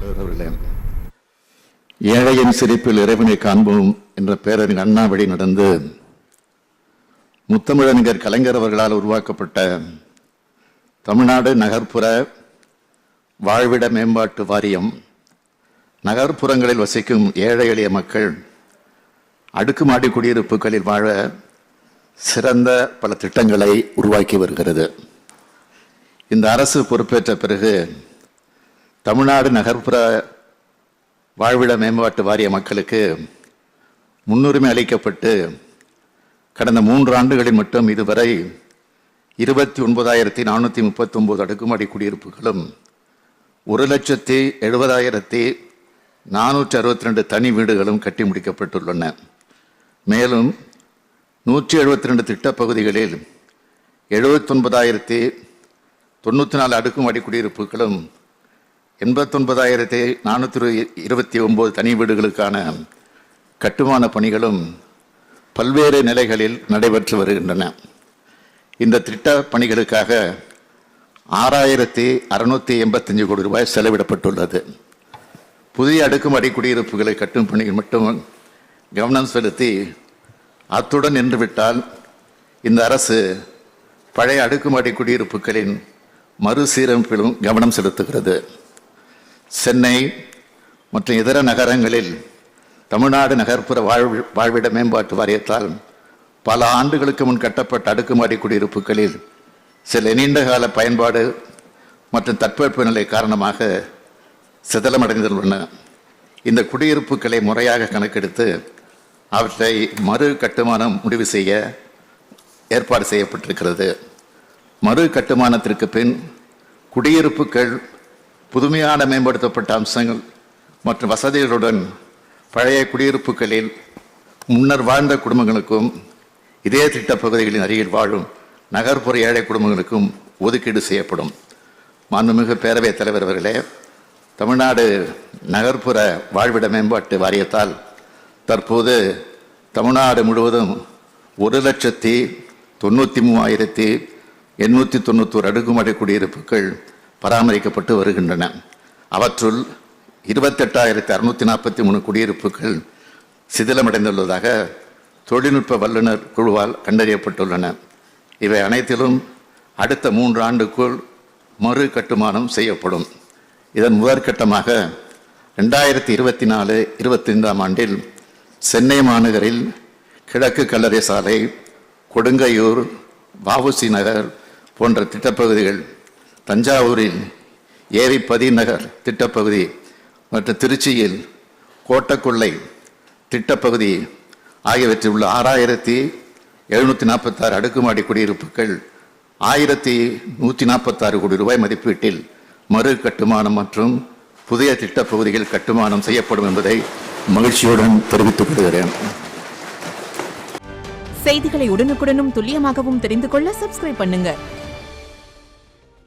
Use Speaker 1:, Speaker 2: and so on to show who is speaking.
Speaker 1: தலைவர்களே, ஏழையின் சிரிப்பில் இறைவனை காண்போம் என்ற பேரறிஞர் அண்ணா வழி நடந்து முத்தமிழறிஞர் கலைஞர் அவர்களால் உருவாக்கப்பட்ட தமிழ்நாடு நகர்ப்புற வாழ்விட மேம்பாட்டு வாரியம் நகர்ப்புறங்களில் வசிக்கும் ஏழை எளிய மக்கள் அடுக்குமாடி குடியிருப்புகளில் வாழ சிறந்த பல திட்டங்களை உருவாக்கி வருகிறது. இந்த அரசு பொறுப்பேற்ற பிறகு தமிழ்நாடு நகர்ப்புற வாழ்விட மேம்பாட்டு வாரிய மக்களுக்கு முன்னுரிமை அளிக்கப்பட்டு கடந்த 3 ஆண்டுகளில் மட்டும் இதுவரை 29,439 அடுக்குமாடி குடியிருப்புகளும் 1,70,70,462 தனி வீடுகளும் கட்டி முடிக்கப்பட்டுள்ளன. மேலும் 172 திட்டப்பகுதிகளில் 79,094 அடுக்குமாடி குடியிருப்புகளும் 89,429 தனி வீடுகளுக்கான கட்டுமான பணிகளும் பல்வேறு நிலைகளில் நடைபெற்று வருகின்றன. இந்த திட்ட பணிகளுக்காக 6,685 கோடி ரூபாய் செலவிடப்பட்டுள்ளது. புதிய அடுக்குமாடி குடியிருப்புகளை கட்டும் பணிகள் மட்டும் கவனம் செலுத்தி அத்துடன் நின்றுவிட்டால் இந்த அரசு பழைய அடுக்குமாடி குடியிருப்புகளின் மறுசீரமைப்பிலும் கவனம் செலுத்துகிறது. சென்னை மற்றும் இதர நகரங்களில் தமிழ்நாடு நகர்ப்புற வாழ்விட மேம்பாட்டு வாரியத்தால் பல ஆண்டுகளுக்கு முன் கட்டப்பட்ட அடுக்குமாடி குடியிருப்புகளில் சில நீண்டகால பயன்பாடு மற்றும் தட்பவெப்பநிலை காரணமாக சிதலமடைந்துள்ளன. இந்த குடியிருப்புகளை முறையாக கணக்கெடுத்து அவற்றை மறு கட்டுமானம் முடிவு செய்ய ஏற்பாடு செய்யப்பட்டிருக்கிறது. மறு கட்டுமானத்திற்கு பின் குடியிருப்புகள் புதுமையான மேம்படுத்தப்பட்ட அம்சங்கள் மற்றும் வசதிகளுடன் பழைய குடியிருப்புகளில் முன்னர் வாழ்ந்த குடும்பங்களுக்கும் இதே திட்ட பகுதிகளின் அருகில் வாழும் நகர்ப்புற ஏழை குடும்பங்களுக்கும் ஒதுக்கீடு செய்யப்படும். மாண்புமிகு பேரவைத் தலைவர் அவர்களே, தமிழ்நாடு நகர்ப்புற வாழ்விட மேம்பாட்டு வாரியத்தால் தற்போது தமிழ்நாடு முழுவதும் 1,93,891 அடுக்குமாடி குடியிருப்புகள் பராமரிக்கப்பட்டு வருகின்றன. அவற்றுள் 28,643 குடியிருப்புகள் சிதிலமடைந்துள்ளதாக தொழில்நுட்ப வல்லுநர் குழுவால் கண்டறியப்பட்டுள்ளன. இவை அனைத்திலும் அடுத்த 3 ஆண்டுக்குள் மறு கட்டுமானம் செய்யப்படும். இதன் முதற்கட்டமாக 2024-25 ஆண்டில் சென்னை மாநகரில் கிழக்கு கல்லறை சாலை, கொடுங்கையூர், வஉசி நகர் போன்ற திட்டப்பகுதிகள், தஞ்சாவூரில் ஏவி நகர் திட்டப்பகுதி மற்றும் திருச்சியில் கோட்டக்கொள்ளை திட்டப்பகுதி ஆகியவற்றில் உள்ள 6,746 அடுக்குமாடி குடியிருப்புகள் 1,146 கோடி ரூபாய் மதிப்பீட்டில் மறு கட்டுமானம் மற்றும் புதிய திட்டப்பகுதிகள் கட்டுமானம் செய்யப்படும் என்பதை மகிழ்ச்சியுடன் தெரிவித்துக் கொள்கிறேன்.
Speaker 2: செய்திகளை உடனுக்குடனும் துல்லியமாகவும் தெரிந்து கொள்ள சப்ஸ்கிரைப் பண்ணுங்க.